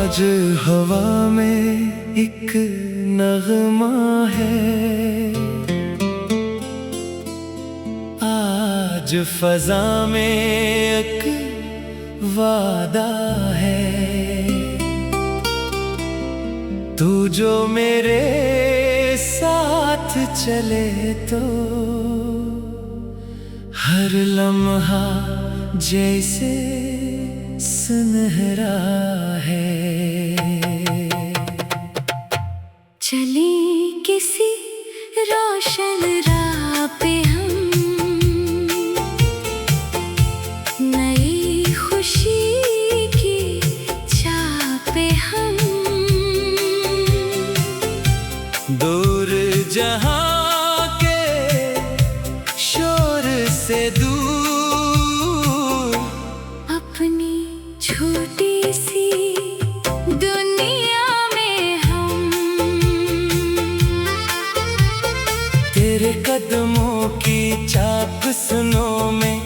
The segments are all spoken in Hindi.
आज हवा में एक नगमा है, आज फजा में एक वादा है। तू जो मेरे साथ चले तो हर लम्हा जैसे सुनहरा है। चले किसी रोशन राह पे हम, नई खुशी की चाह पे हम, दूर जहां के शोर से दूर, अपनी छोटी सी दुनिया में हम। तेरे कदमों की चाप सुनो में,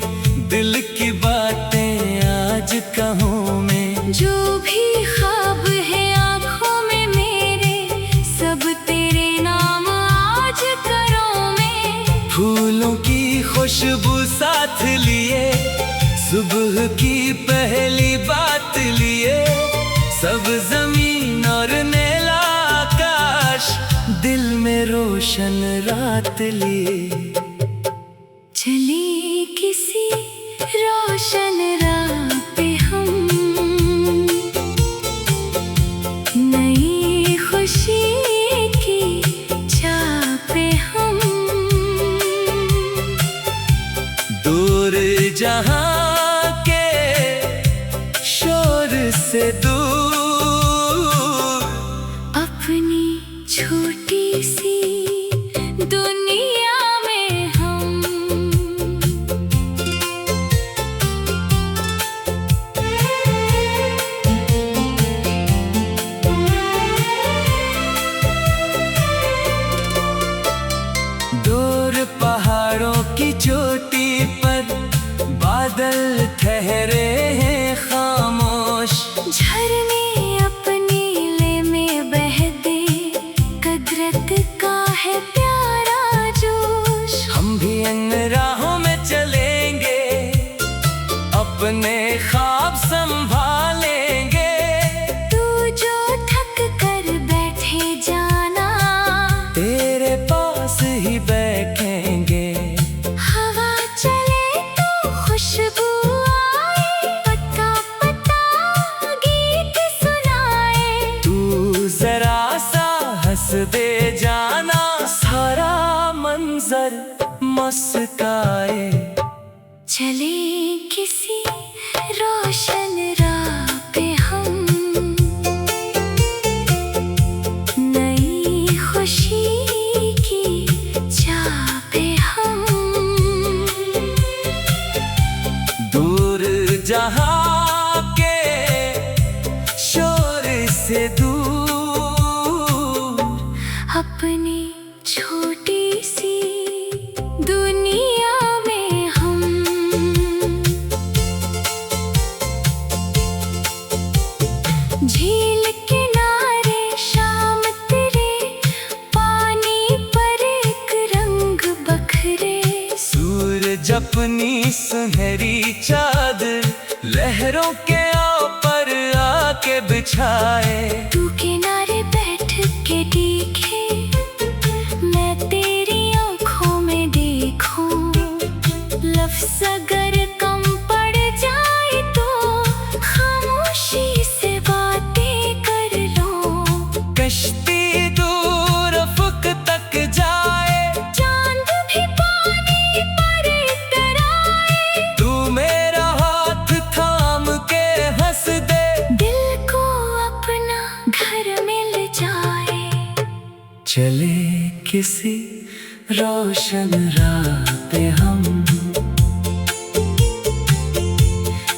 दिल की बातें आज कहूँ मैं। जो भी ख्वाब है आँखों में मेरे, सब तेरे नाम आज करो मैं। फूलों की खुशबू साथ लिए, सुबह की पहली बात लिए, सब जमीन और नीला आकाश, दिल में रोशन रात लिए। चले किसी रोशन राह पे हम, नई खुशी की चाह पे हम, दूर जहां के शोर से दूर, अपनी छोटी सी दुनिया में हम। दूर पहाड़ों की चोटी पर बादल ठहरे हैं खामोश, झरने अपनी ले में बहते, कदरत का है प्यारा जोश। हम भी इन राहों में चलेंगे, अपने ख्वाब संभालेंगे। तू जो थक कर बैठे जाना, तेरे पास ही बैठेंगे। हवा चले तो खुशबू आए, पता पता गीत सुनाए। तू जरा सा हंस दे जाना, सारा मंजर मुस्काए। चले किसी रोशन राह पे हम, नई खुशी की चाह पे हम, दूर जहां के शोर से दूर, अपनी छोटी सी दुनिया में हम। झील किनारे शाम तेरे, पानी पर एक रंग बखरे। सूरज अपनी सुनहरी चादर लहरों के ऊपर आके बिछाए। तू किनारे बैठ के देखे, मैं तेरी आँखों में देखूं। लफ्ज़ अगर कम पड़ जाए तो खामोशी से बातें कर लो। कश्ती दूर अफ़क़ तक जाए, चांद भी पानी पर इतराए। तू मेरा हाथ थाम के हंस दे, दिल को अपना घर मिल जाए। चले किसी रोशन राह पे हम,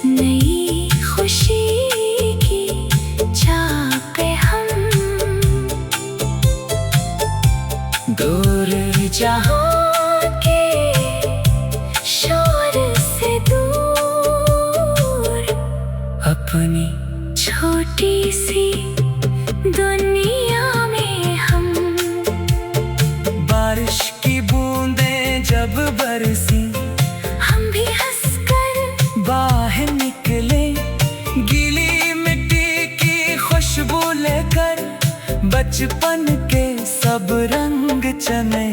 नई खुशी की चाह पे हम, दूर जहां के शोर से दूर, अपनी छोटी सी दुनिया में हम। बारिश की बूंदें जब बरसी हम भी हंसकर बाहर निकले, गीली मिट्टी की खुशबू लेकर बचपन के सब रंग चने।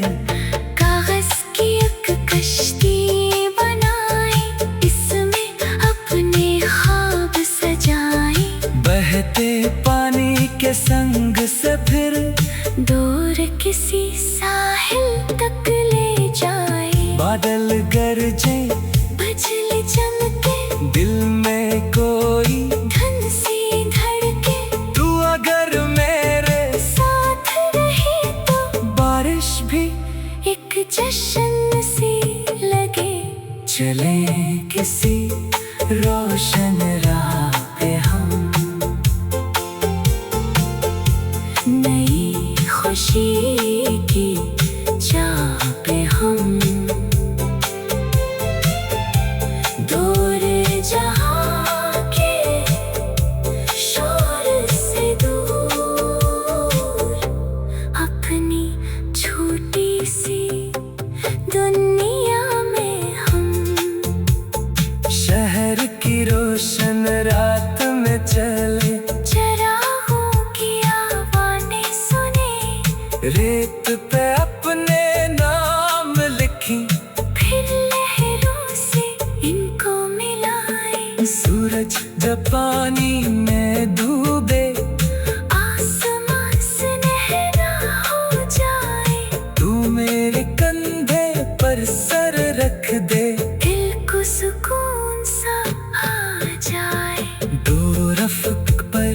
कागज की एक कश्ती बनाए, इसमें अपने ख्वाब सजाए। बहते पानी के संग से फिर दूर किसी साहिल तक ले जाए। बादल गरजे बिजली चमके, दिल में कोई धन सी धड़के। तू अगर मेरे साथ रहे तो बारिश भी एक जश्न सी लगे। चले किसी रोशन राह पे हम, नई खुशी की चाह पे हम। दूर जहाँ के शोर से दूर, अपनी छोटी सी दुनिया में हम। शहर की रोशन रात में चले, चरागों की आवाज़ें सुने। रेत पे अपने नाम लिखी, फिर लहरों से इनको मिलाए। सूरज जब पानी में डूबे, आसमां सुनहरा हो जाए। तू मेरे कंधे पर सर रख दे, दिल को सुकून सा आ जाए। दो रफ़्क पर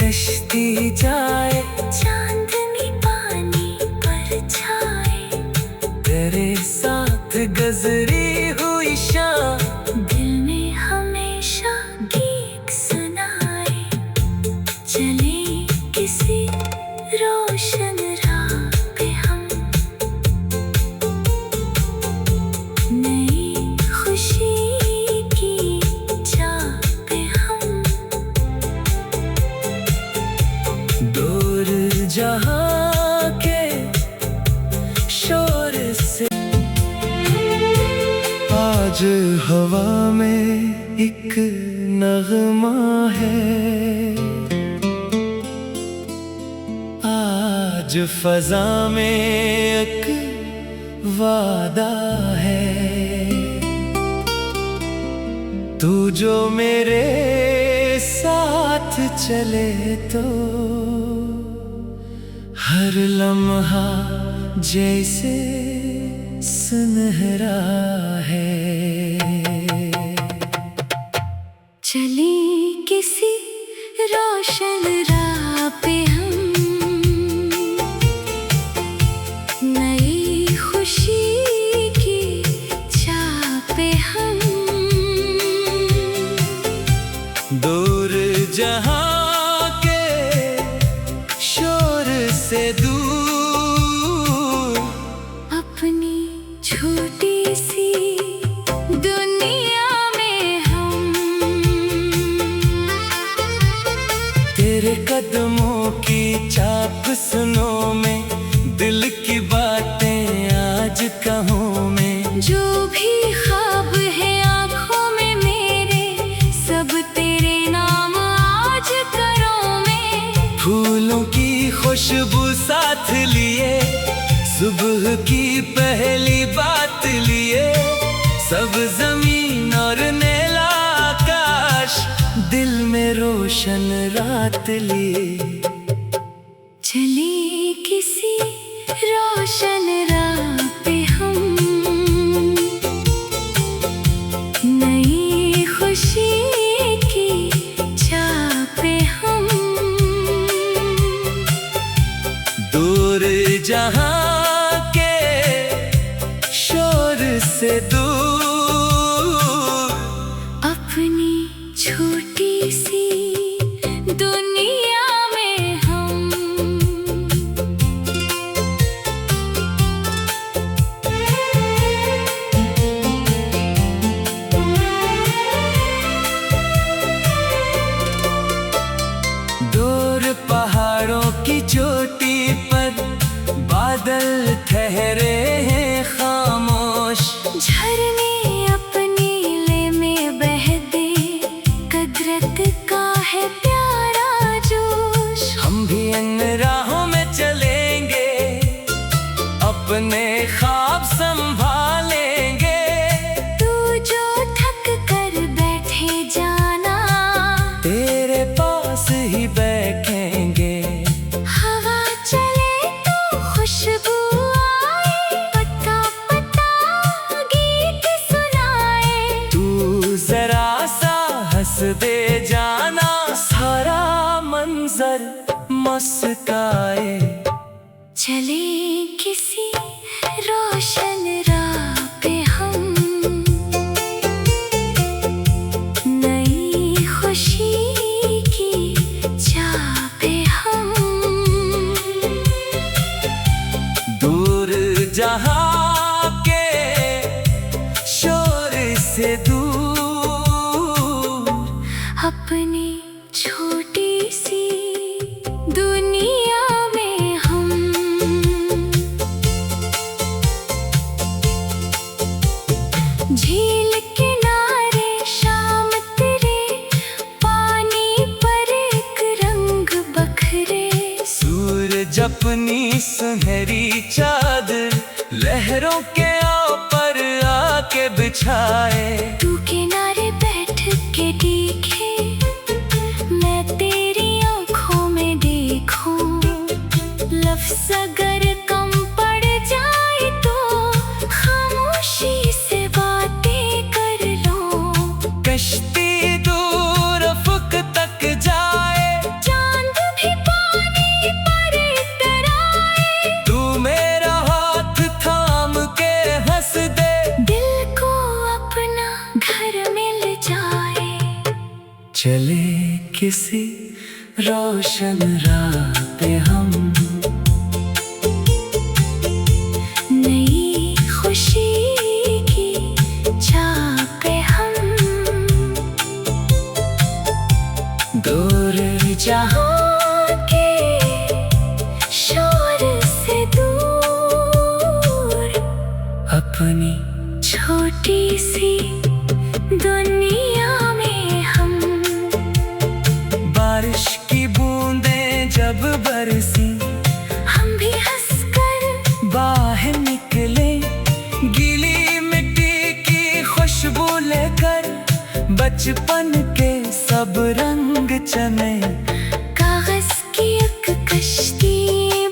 कश्ती जाए, चांदनी पानी पर छाए। तेरे साथ गुज़री हुई शाम दिल में हमेशा गीत सुनाए। चले किसी रोशन राह पे हम, नई खुशी की चाह पे हम। दूर जहाँ के शोर से। आज हवा में एक नगमा है, आज फजा में एक वादा है। तू जो मेरे साथ चले तो हर लम्हा जैसे सुनहरा है। चले किसी रोशन राह पे हम, नई खुशी की चाह पे हम। दूर जहाँ के शोर से दूर, अपनी छोटी सी दुनिया में हम। तेरे कदमों की चाप सुनो में, दिल की बातें आज कहूँ मैं। जो भी ख्वाब है आँखों में मेरे, सब तेरे नाम आज करो में। फूलों की खुशबू साथ लिए, सुबह की पहली बात लिए। सब जमीन और नीला आकाश, दिल में रोशन रात लिए। चले किसी रोशन राह पे हम, नई खुशी की चाह पे हम। दूर जहाँ के शोर से दूर, अपनी छोटी सी दुनिया में हम। पल ठहरे हैं खामोश, झरने अपनी ले में बह दे, कदरत का है प्यारा जोश। हम भी इन राहों में चलेंगे, अपने ख्वाब संभालेंगे। तू जो थक कर बैठे जाना, तेरे पास ही बैठेंगे। हवा चले तो खुशबू आए, पत्ता पत्ता गीत सुनाए। तू जरा सा हंस दे जाना, सारा मंजर मुस्काए। चले किसी रोशन राह पे हम, नई खुशी की चाह पे हम। दूर जहां के शोर से दूर, अपनी छोटी सी दुनिया में हम। झील किनारे शाम तेरे, पानी पर एक रंग बखरे। सूरज अपनी सुनहरी चादर लहरों के ऊपर आके बिछाए। तू किनारे बैठ के देखे, मैं तेरी आँखों में देखूं। लफ्ज़ अगर कम पड़ जाए तो खामोशी से बातें कर लो। कश्ती दूर अफक तक जाए, चांद भी पानी पर इतराए। तू मेरा हाथ थाम के हंस दे। दिल को अपना घर मिल जाए। चले किसी रोशन राह पे हम, नई खुशी की चाह पे हम। दूर जहां के शोर से दूर, अपनी छोटी सी दुनिया में हम। बारिश की बूंदें जब बरसी, हम भी हंसकर बाहर निकले। गीली मिट्टी की खुशबू लेकर, बचपन के सब रंग चने। कागज की एक कश्ती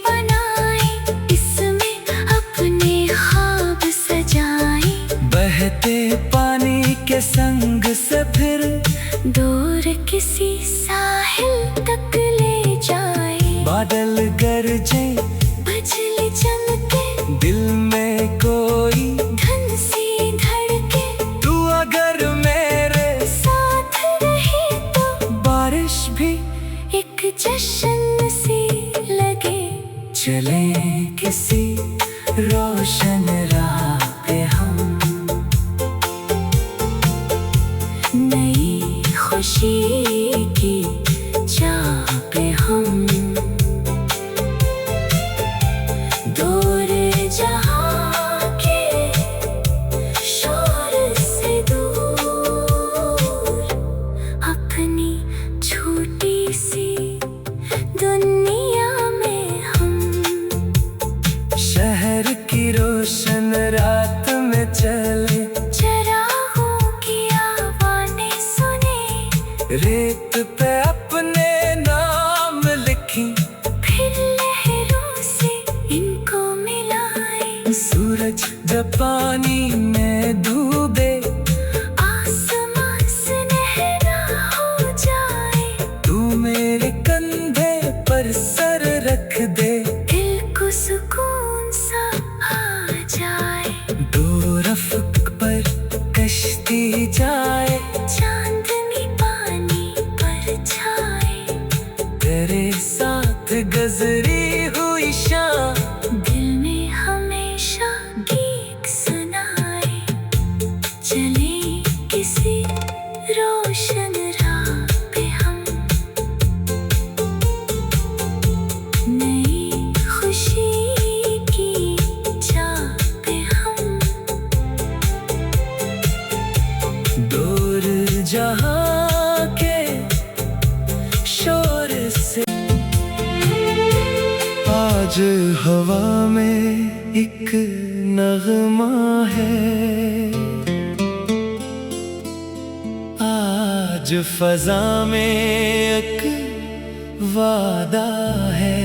बनाए, इसमें अपने ख्वाब सजाए। बहते पानी के संग से फिर दूर किसी साहिल तक ले जाए। बादल गरजे, बिजली चमके, दिल में कोई धन सी धड़के। तू अगर मेरे साथ रहे तो बारिश भी एक जश्न सी लगे। चले किसी रोशन राह पे हम, नई खुशी की चाह पे हम। दूर जहां के शोर से दूर, अपनी छोटी सी दुनिया में हम। शहर की रोशन रात में चले, चरागों की आवाज़ें सुने। रेत पे अपने नाम लिखी, फिर लहरों से इनको मिलाए। सूरज जब पानी में डूबे, आसमां सुनहरा हो जाए। तू मेरे कंधे पर सर रख दे। दिल को सुकून सा आ जाए। दो रफ़्क पर कश्ती जाए, चांदनी पानी पर छाए। तेरे साथ गजरी हुई शाम, दिल में हमेशा गीत सुनाए। चले किसी रोशन राह पे हम, नई खुशी की आज हवा में एक नगमा है, आज फजा में एक वादा है।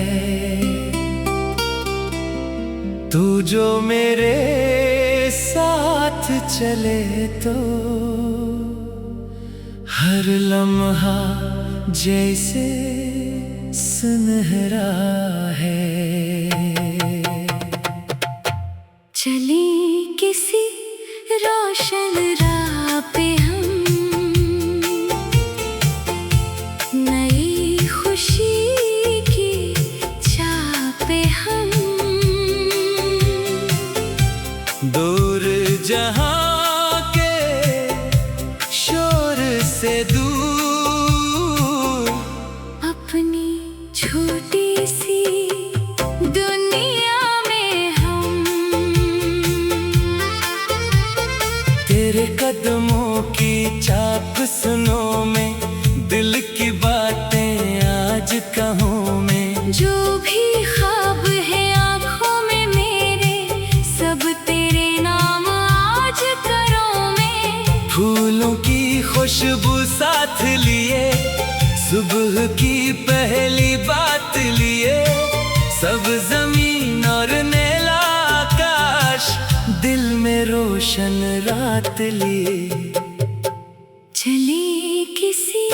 तू जो मेरे साथ चले तो हर लम्हा जैसे सुनहरा है। चले किसी रोशन राह पे हम, नई खुशी की चाह पे हम, दूर जहां के शोर से दूर, अपनी छोटी सी दुनिया में हम। तेरे कदमों की चाप सुनो में, दिल की बातें आज कहूँ मैं। जो भी ख्वाब है आँखों में मेरे, सब तेरे नाम आज करो में। फूलों की खुशबू साथ लिए, सुबह की पहली बात लिए, सब जमीन और नीला आकाश, दिल में रोशन रात लिए। चले किसी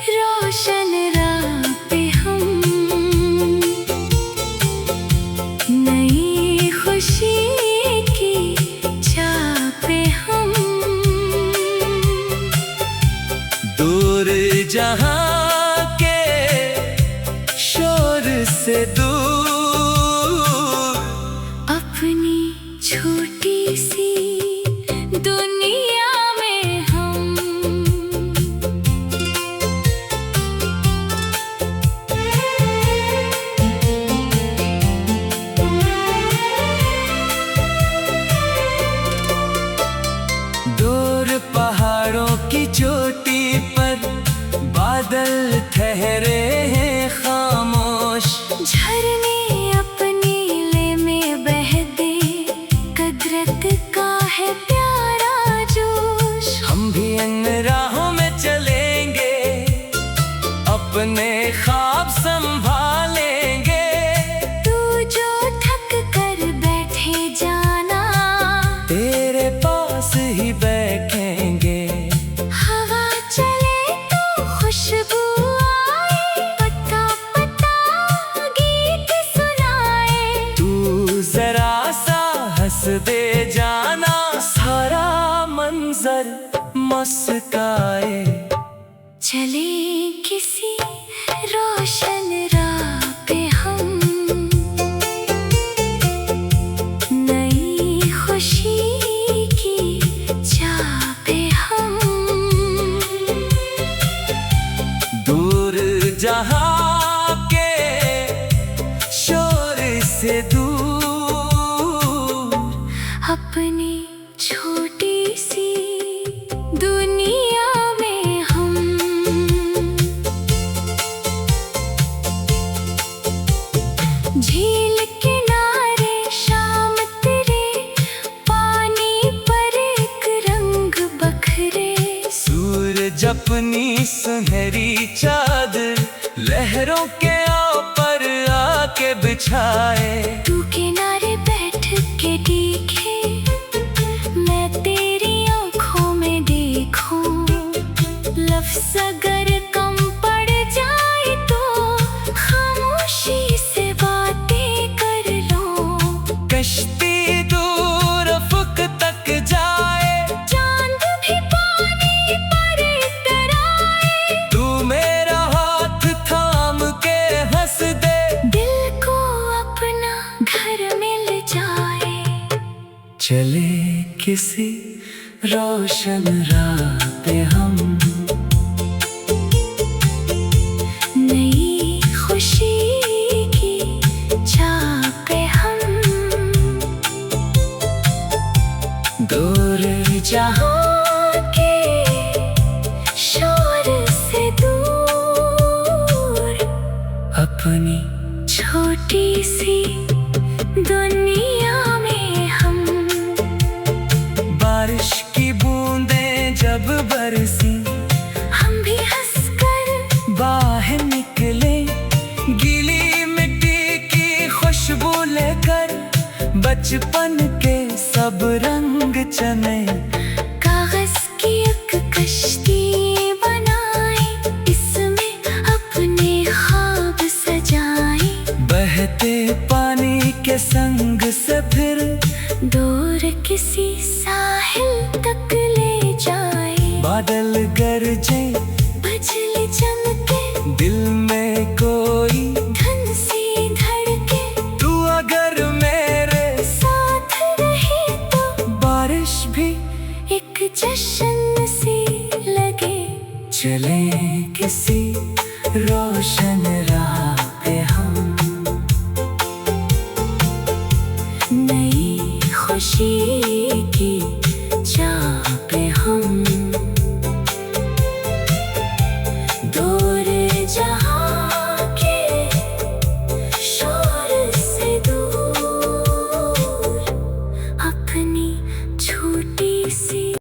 रोशन राह पे हम, नई खुशी की चाह पे हम, दूर जहां के शोर से दूर, अपनी छोटी सी दुनिया में हम। दूर पहाड़ों की चोटी पर बादल ठहरे हैं खामोश, झरने अपनी ले में बहते, कदरत का है प्यारा जोश। हम भी इन राहों में चलेंगे, अपने ख्वाब संभालेंगे। तू जो थक कर बैठे जाना, तेरे पास ही बैठेंगे। हवा चले तो खुशबू आए, पत्ता पत्ता गीत सुनाए। तू जरा सा हंस दे जाना, सारा मंजर मुस्काए। चले किसी रोशन राह पे हम, नई खुशी की चाह पे हम, दूर जहां के शोर से दूर, अपनी छोटी सी दुनिया में हम। झील किनारे शाम तेरे, पानी पर एक रंग बखरे। सूरज अपनी सुनहरी चादर लहरों के ऊपर आके बिछाए। तू किनारे बैठ के देखे, मैं तेरी आँखों में देखूं। लफ्ज़ अगर कम पड़ जाए तो खामोशी से बातें कर लो। कश्ती दूर अफ़क़ तक जाए, चांद भी पानी पर इतराए। तू मेरा हाथ थाम के हंस दे, दिल को अपना घर मिल जाए। चले किसी रोशन राह पे हम, नई खुशी की चाह पे हम, दूर जहां के शोर से दूर, अपनी छोटी सी बचपन के सब रंग चने, कागज की एक कश्ती बनाए, इसमें अपने ख्वाब सजाए। बहते पानी के संग से फिर दूर किसी साहिल तक ले जाए। बादल गरजे, बिजली चमके, दिल में कोई धन सी धड़के। तू अगर मेरे साथ रहे तो बारिश भी एक जश्न सी लगे। चले किसी रोशन राह पे हम, नई खुशी